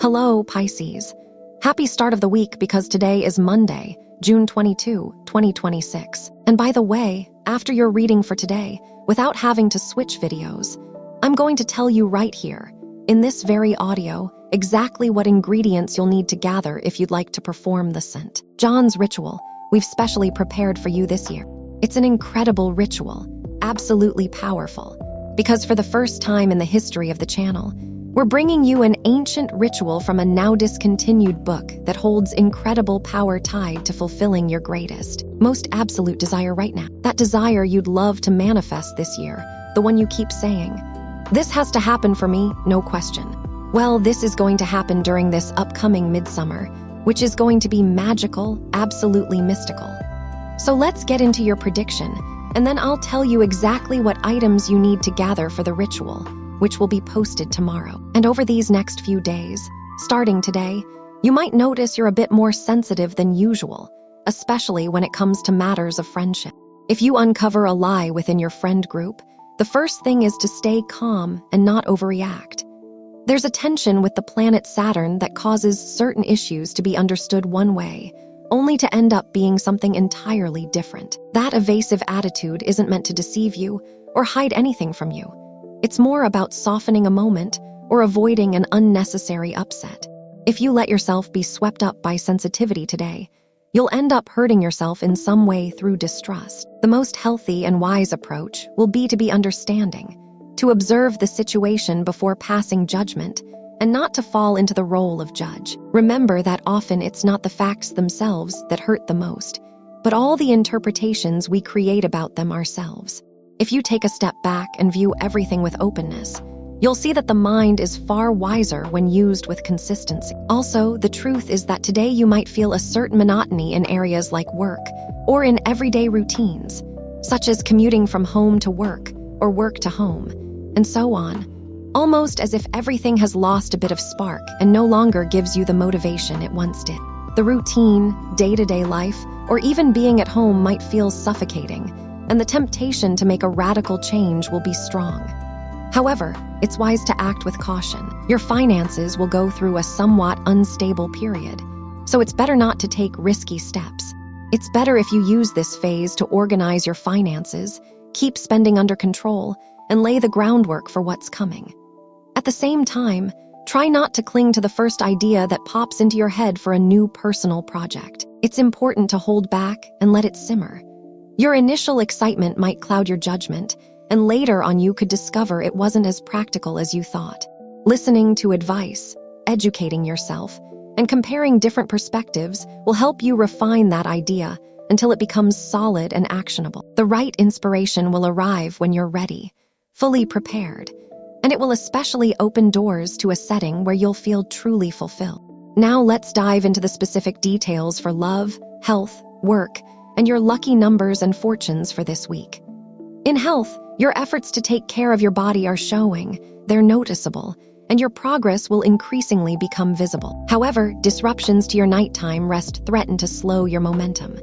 Hello, Pisces. Happy start of the week because today is Monday, June 22, 2026. And by the way, after your reading for today, without having to switch videos, I'm going to tell you right here, in this very audio, exactly what ingredients you'll need to gather if you'd like to perform the scent. John's ritual, we've specially prepared for you this year. It's an incredible ritual, absolutely powerful, because for the first time in the history of the channel, we're bringing you an ancient ritual from a now discontinued book that holds incredible power tied to fulfilling your greatest, most absolute desire right now. That desire you'd love to manifest this year, the one you keep saying, "This has to happen for me, no question." Well, this is going to happen during this upcoming midsummer, which is going to be magical, absolutely mystical. So let's get into your prediction, and then I'll tell you exactly what items you need to gather for the ritual, which will be posted tomorrow. And over these next few days, starting today, you might notice you're a bit more sensitive than usual, especially when it comes to matters of friendship. If you uncover a lie within your friend group, the first thing is to stay calm and not overreact. There's a tension with the planet Saturn that causes certain issues to be understood one way, only to end up being something entirely different. That evasive attitude isn't meant to deceive you or hide anything from you. It's more about softening a moment or avoiding an unnecessary upset. If you let yourself be swept up by sensitivity today, you'll end up hurting yourself in some way through distrust. The most healthy and wise approach will be to be understanding, to observe the situation before passing judgment, and not to fall into the role of judge. Remember that often it's not the facts themselves that hurt the most, but all the interpretations we create about them ourselves. If you take a step back and view everything with openness, you'll see that the mind is far wiser when used with consistency. Also, the truth is that today you might feel a certain monotony in areas like work or in everyday routines, such as commuting from home to work or work to home, and so on, almost as if everything has lost a bit of spark and no longer gives you the motivation it once did. The routine, day-to-day life, or even being at home might feel suffocating, and the temptation to make a radical change will be strong. However, it's wise to act with caution. Your finances will go through a somewhat unstable period, so it's better not to take risky steps. It's better if you use this phase to organize your finances, keep spending under control, and lay the groundwork for what's coming. At the same time, try not to cling to the first idea that pops into your head for a new personal project. It's important to hold back and let it simmer. Your initial excitement might cloud your judgment, and later on you could discover it wasn't as practical as you thought. Listening to advice, educating yourself, and comparing different perspectives will help you refine that idea until it becomes solid and actionable. The right inspiration will arrive when you're ready, fully prepared, and it will especially open doors to a setting where you'll feel truly fulfilled. Now let's dive into the specific details for love, health, work, and your lucky numbers and fortunes for this week. In health, your efforts to take care of your body are showing, they're noticeable, and your progress will increasingly become visible. However, disruptions to your nighttime rest threaten to slow your momentum.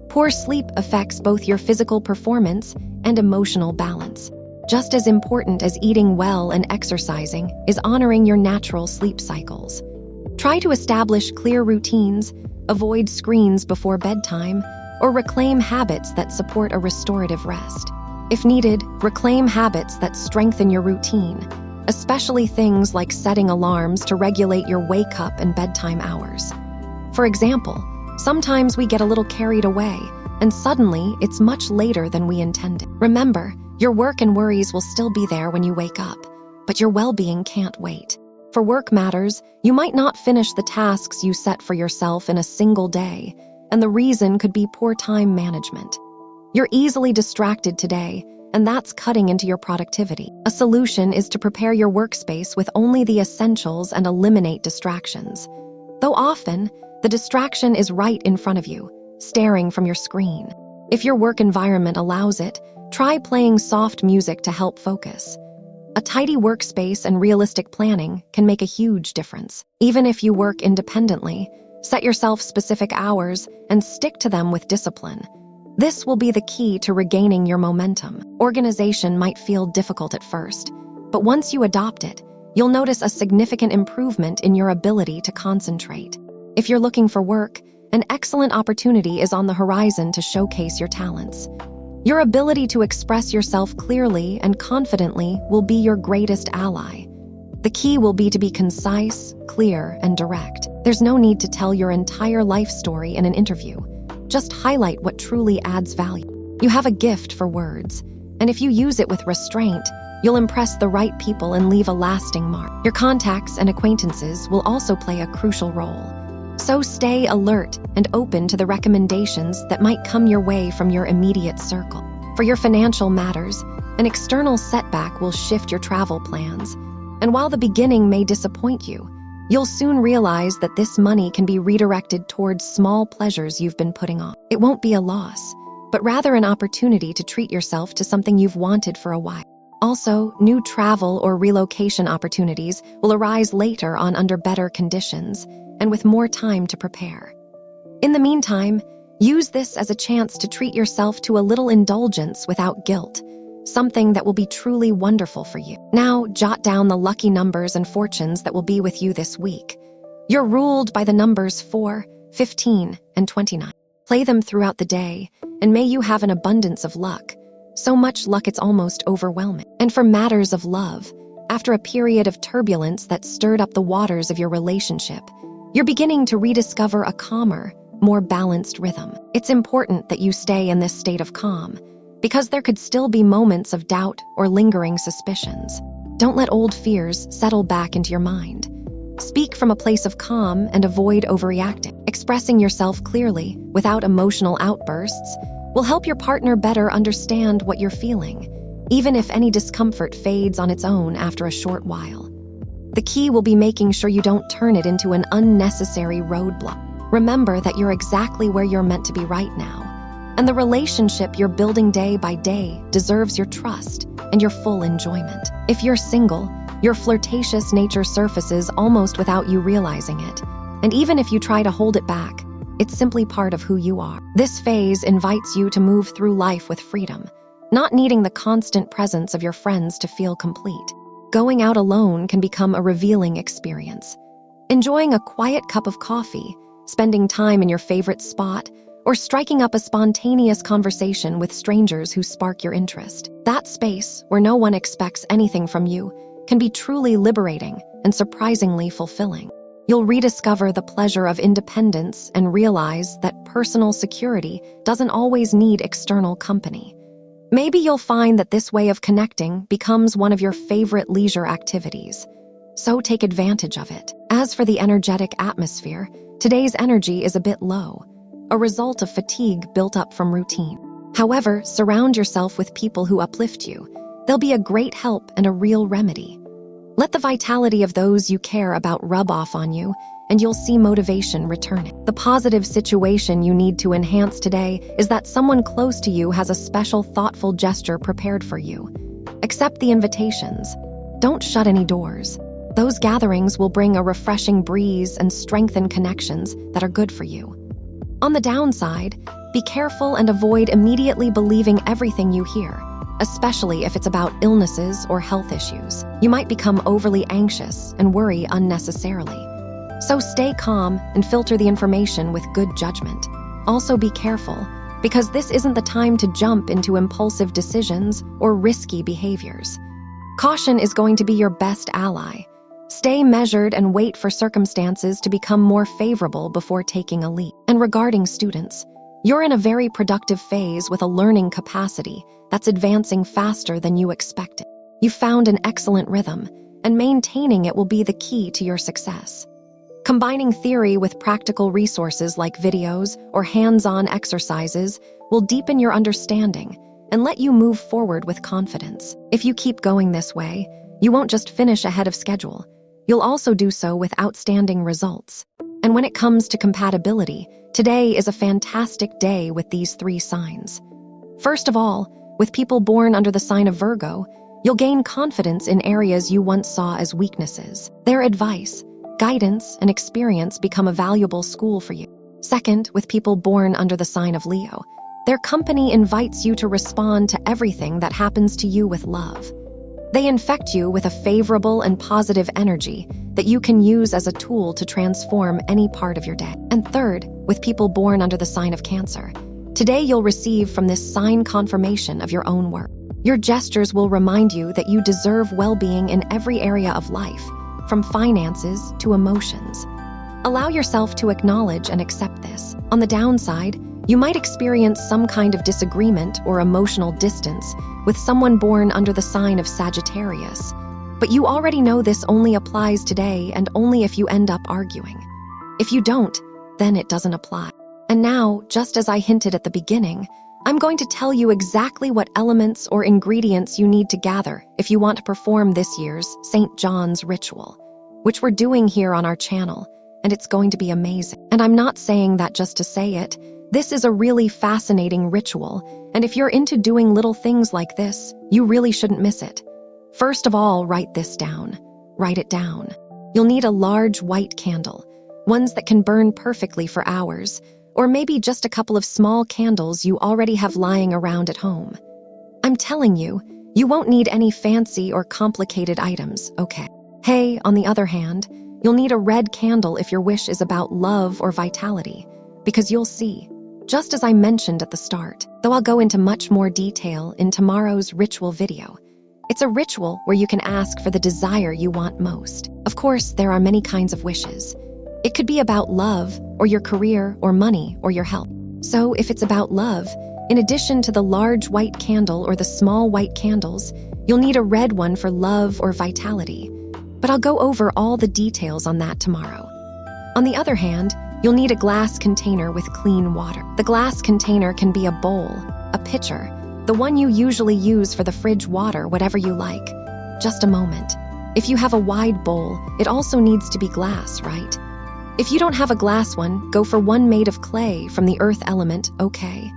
Poor sleep affects both your physical performance and emotional balance. Just as important as eating well and exercising is honoring your natural sleep cycles. Try to establish clear routines, avoid screens before bedtime, or reclaim habits that support a restorative rest. If needed, reclaim habits that strengthen your routine, especially things like setting alarms to regulate your wake-up and bedtime hours. For example, sometimes we get a little carried away, and suddenly it's much later than we intended. Remember, your work and worries will still be there when you wake up, but your well-being can't wait. For work matters, you might not finish the tasks you set for yourself in a single day, and the reason could be poor time management. You're easily distracted today, and that's cutting into your productivity. A solution is to prepare your workspace with only the essentials and eliminate distractions. Though often, the distraction is right in front of you, staring from your screen. If your work environment allows it, try playing soft music to help focus. A tidy workspace and realistic planning can make a huge difference. Even if you work independently, set yourself specific hours and stick to them with discipline. This will be the key to regaining your momentum. Organization might feel difficult at first, but once you adopt it, you'll notice a significant improvement in your ability to concentrate. If you're looking for work, an excellent opportunity is on the horizon to showcase your talents. Your ability to express yourself clearly and confidently will be your greatest ally. The key will be to be concise, clear, and direct. There's no need to tell your entire life story in an interview. Just highlight what truly adds value. You have a gift for words, and if you use it with restraint, you'll impress the right people and leave a lasting mark. Your contacts and acquaintances will also play a crucial role. So stay alert and open to the recommendations that might come your way from your immediate circle. For your financial matters, an external setback will shift your travel plans. And while the beginning may disappoint you, you'll soon realize that this money can be redirected towards small pleasures you've been putting off. It won't be a loss, but rather an opportunity to treat yourself to something you've wanted for a while. Also, new travel or relocation opportunities will arise later on under better conditions and with more time to prepare. In the meantime, use this as a chance to treat yourself to a little indulgence without guilt, something that will be truly wonderful for you. Now, jot down the lucky numbers and fortunes that will be with you this week. You're ruled by the numbers 4, 15, and 29. Play them throughout the day, and may you have an abundance of luck. So much luck it's almost overwhelming. And for matters of love, after a period of turbulence that stirred up the waters of your relationship, you're beginning to rediscover a calmer, more balanced rhythm. It's important that you stay in this state of calm, because there could still be moments of doubt or lingering suspicions. Don't let old fears settle back into your mind. Speak from a place of calm and avoid overreacting. Expressing yourself clearly, without emotional outbursts, will help your partner better understand what you're feeling, even if any discomfort fades on its own after a short while. The key will be making sure you don't turn it into an unnecessary roadblock. Remember that you're exactly where you're meant to be right now, and the relationship you're building day by day deserves your trust and your full enjoyment. If you're single, your flirtatious nature surfaces almost without you realizing it, and even if you try to hold it back, it's simply part of who you are. This phase invites you to move through life with freedom, not needing the constant presence of your friends to feel complete. Going out alone can become a revealing experience. Enjoying a quiet cup of coffee, spending time in your favorite spot, or striking up a spontaneous conversation with strangers who spark your interest. That space, where no one expects anything from you, can be truly liberating and surprisingly fulfilling. You'll rediscover the pleasure of independence and realize that personal security doesn't always need external company. Maybe you'll find that this way of connecting becomes one of your favorite leisure activities. So take advantage of it. As for the energetic atmosphere, today's energy is a bit low, a result of fatigue built up from routine. However, surround yourself with people who uplift you. They'll be a great help and a real remedy. Let the vitality of those you care about rub off on you, and you'll see motivation returning. The positive situation you need to enhance today is that someone close to you has a special, thoughtful gesture prepared for you. Accept the invitations. Don't shut any doors. Those gatherings will bring a refreshing breeze and strengthen connections that are good for you. On the downside, be careful and avoid immediately believing everything you hear, especially if it's about illnesses or health issues. You might become overly anxious and worry unnecessarily. So stay calm and filter the information with good judgment. Also be careful, because this isn't the time to jump into impulsive decisions or risky behaviors. Caution is going to be your best ally. Stay measured and wait for circumstances to become more favorable before taking a leap. And regarding students, you're in a very productive phase with a learning capacity that's advancing faster than you expected. You've found an excellent rhythm, and maintaining it will be the key to your success. Combining theory with practical resources like videos or hands-on exercises will deepen your understanding and let you move forward with confidence. If you keep going this way, you won't just finish ahead of schedule. You'll also do so with outstanding results. And when it comes to compatibility, today is a fantastic day with these 3 signs. First of all, with people born under the sign of Virgo, you'll gain confidence in areas you once saw as weaknesses. Their advice, guidance, and experience become a valuable school for you. Second, with people born under the sign of Leo, their company invites you to respond to everything that happens to you with love. They infect you with a favorable and positive energy that you can use as a tool to transform any part of your day. And third, with people born under the sign of Cancer, today you'll receive from this sign confirmation of your own worth. Your gestures will remind you that you deserve well-being in every area of life, from finances to emotions. Allow yourself to acknowledge and accept this. On the downside, you might experience some kind of disagreement or emotional distance with someone born under the sign of Sagittarius. But you already know this only applies today and only if you end up arguing. If you don't, then it doesn't apply. And now, just as I hinted at the beginning, I'm going to tell you exactly what elements or ingredients you need to gather if you want to perform this year's St. John's ritual, which we're doing here on our channel, and it's going to be amazing. And I'm not saying that just to say it. This is a really fascinating ritual, and if you're into doing little things like this, you really shouldn't miss it. First of all, write this down. Write it down. You'll need a large white candle, ones that can burn perfectly for hours, or maybe just a couple of small candles you already have lying around at home. I'm telling you, you won't need any fancy or complicated items, okay? Hey, on the other hand, you'll need a red candle if your wish is about love or vitality, because you'll see, just as I mentioned at the start, though I'll go into much more detail in tomorrow's ritual video. It's a ritual where you can ask for the desire you want most. Of course, there are many kinds of wishes. It could be about love, or your career, or money, or your health. So if it's about love, in addition to the large white candle or the small white candles, you'll need a red one for love or vitality. But I'll go over all the details on that tomorrow. On the other hand, you'll need a glass container with clean water. The glass container can be a bowl, a pitcher, the one you usually use for the fridge water, whatever you like. Just a moment. If you have a wide bowl, it also needs to be glass, right? If you don't have a glass one, go for one made of clay from the earth element, okay.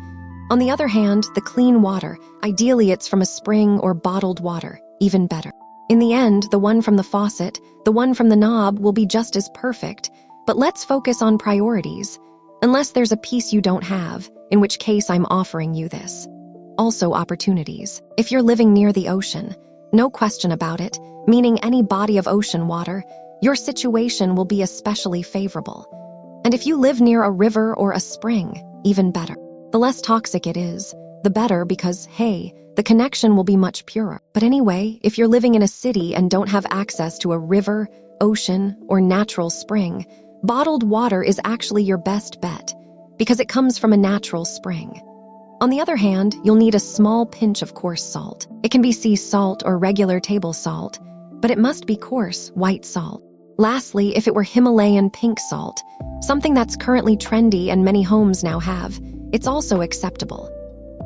On the other hand, the clean water, ideally it's from a spring or bottled water, even better. In the end, the one from the faucet, the one from the knob will be just as perfect, but let's focus on priorities, unless there's a piece you don't have, in which case I'm offering you this. Also opportunities. If you're living near the ocean, no question about it, meaning any body of ocean water, your situation will be especially favorable. And if you live near a river or a spring, even better. The less toxic it is, the better because, hey, the connection will be much purer. But anyway, if you're living in a city and don't have access to a river, ocean, or natural spring, bottled water is actually your best bet because it comes from a natural spring. On the other hand, you'll need a small pinch of coarse salt. It can be sea salt or regular table salt, but it must be coarse, white salt. Lastly, if it were Himalayan pink salt, something that's currently trendy and many homes now have, it's also acceptable.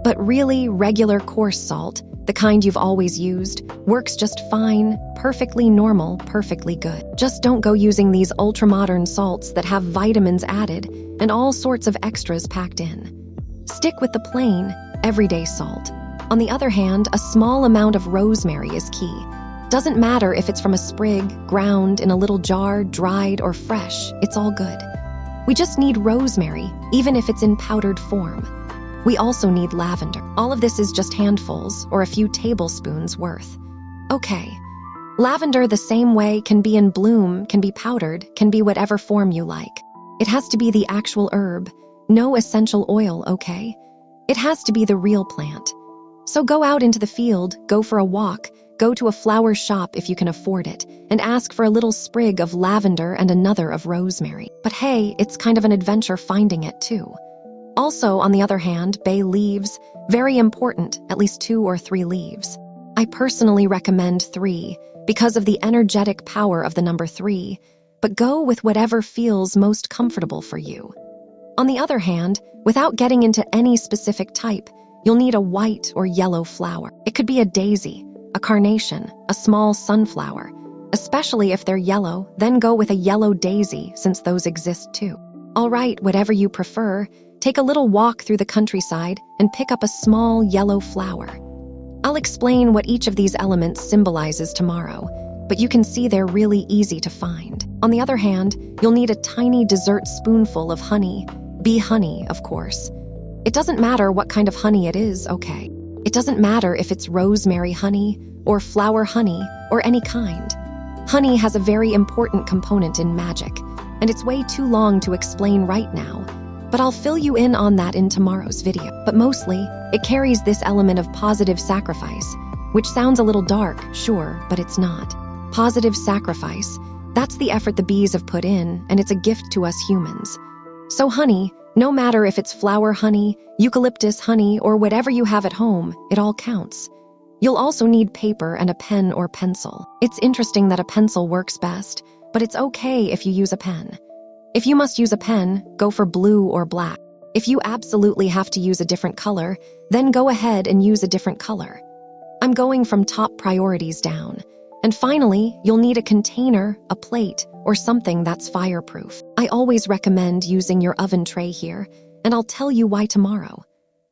But really, regular coarse salt, the kind you've always used, works just fine, perfectly normal, perfectly good. Just don't go using these ultra-modern salts that have vitamins added and all sorts of extras packed in. Stick with the plain, everyday salt. On the other hand, a small amount of rosemary is key. Doesn't matter if it's from a sprig, ground, in a little jar, dried, or fresh, it's all good. We just need rosemary, even if it's in powdered form. We also need lavender. All of this is just handfuls or a few tablespoons worth. Okay. Lavender the same way can be in bloom, can be powdered, can be whatever form you like. It has to be the actual herb, no essential oil, okay? It has to be the real plant. So go out into the field, go for a walk, go to a flower shop if you can afford it, and ask for a little sprig of lavender and another of rosemary. But hey, it's kind of an adventure finding it too. Also, on the other hand, bay leaves, very important, at least 2 or 3 leaves. I personally recommend 3 because of the energetic power of the number 3, but go with whatever feels most comfortable for you. On the other hand, without getting into any specific type, you'll need a white or yellow flower. It could be a daisy, a carnation, a small sunflower. Especially if they're yellow, then go with a yellow daisy since those exist too. All right, whatever you prefer, take a little walk through the countryside and pick up a small yellow flower. I'll explain what each of these elements symbolizes tomorrow, but you can see they're really easy to find. On the other hand, you'll need a tiny dessert spoonful of honey, bee honey, of course. It doesn't matter what kind of honey it is, okay? It doesn't matter if it's rosemary honey or flower honey or any kind. Honey has a very important component in magic, and it's way too long to explain right now, but I'll fill you in on that in tomorrow's video. But mostly, it carries this element of positive sacrifice, which sounds a little dark, sure, but it's not. Positive sacrifice, that's the effort the bees have put in, and it's a gift to us humans. So honey, no matter if it's flower honey, eucalyptus honey, or whatever you have at home, it all counts. You'll also need paper and a pen or pencil. It's interesting that a pencil works best, but it's okay if you use a pen. If you must use a pen, go for blue or black. If you absolutely have to use a different color, then go ahead and use a different color. I'm going from top priorities down. And finally, you'll need a container, a plate, or something that's fireproof. I always recommend using your oven tray here, and I'll tell you why tomorrow.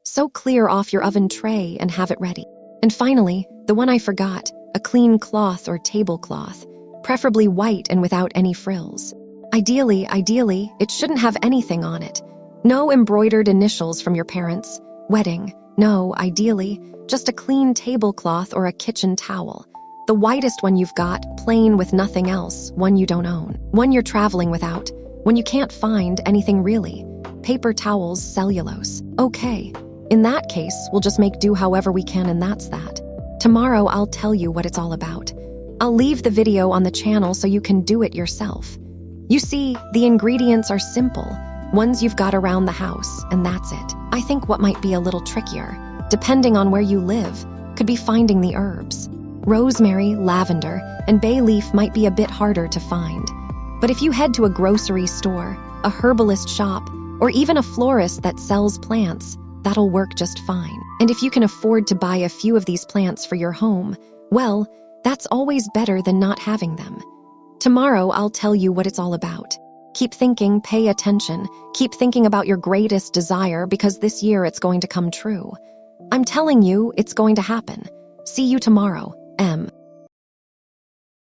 So clear off your oven tray and have it ready. And finally, the one I forgot, a clean cloth or tablecloth, preferably white and without any frills. Ideally, it shouldn't have anything on it. No embroidered initials from your parents' wedding. No, ideally, just a clean tablecloth or a kitchen towel. The whitest one you've got, plain with nothing else, one you don't own. One you're traveling without, when you can't find anything really. Paper towels, cellulose. Okay, in that case, we'll just make do however we can, and that's that. Tomorrow I'll tell you what it's all about. I'll leave the video on the channel so you can do it yourself. You see, the ingredients are simple, ones you've got around the house, and that's it. I think what might be a little trickier, depending on where you live, could be finding the herbs. Rosemary, lavender, and bay leaf might be a bit harder to find. But if you head to a grocery store, a herbalist shop, or even a florist that sells plants, that'll work just fine. And if you can afford to buy a few of these plants for your home, well, that's always better than not having them. Tomorrow, I'll tell you what it's all about. Keep thinking, pay attention, keep thinking about your greatest desire, because this year it's going to come true. I'm telling you, it's going to happen. See you tomorrow. M.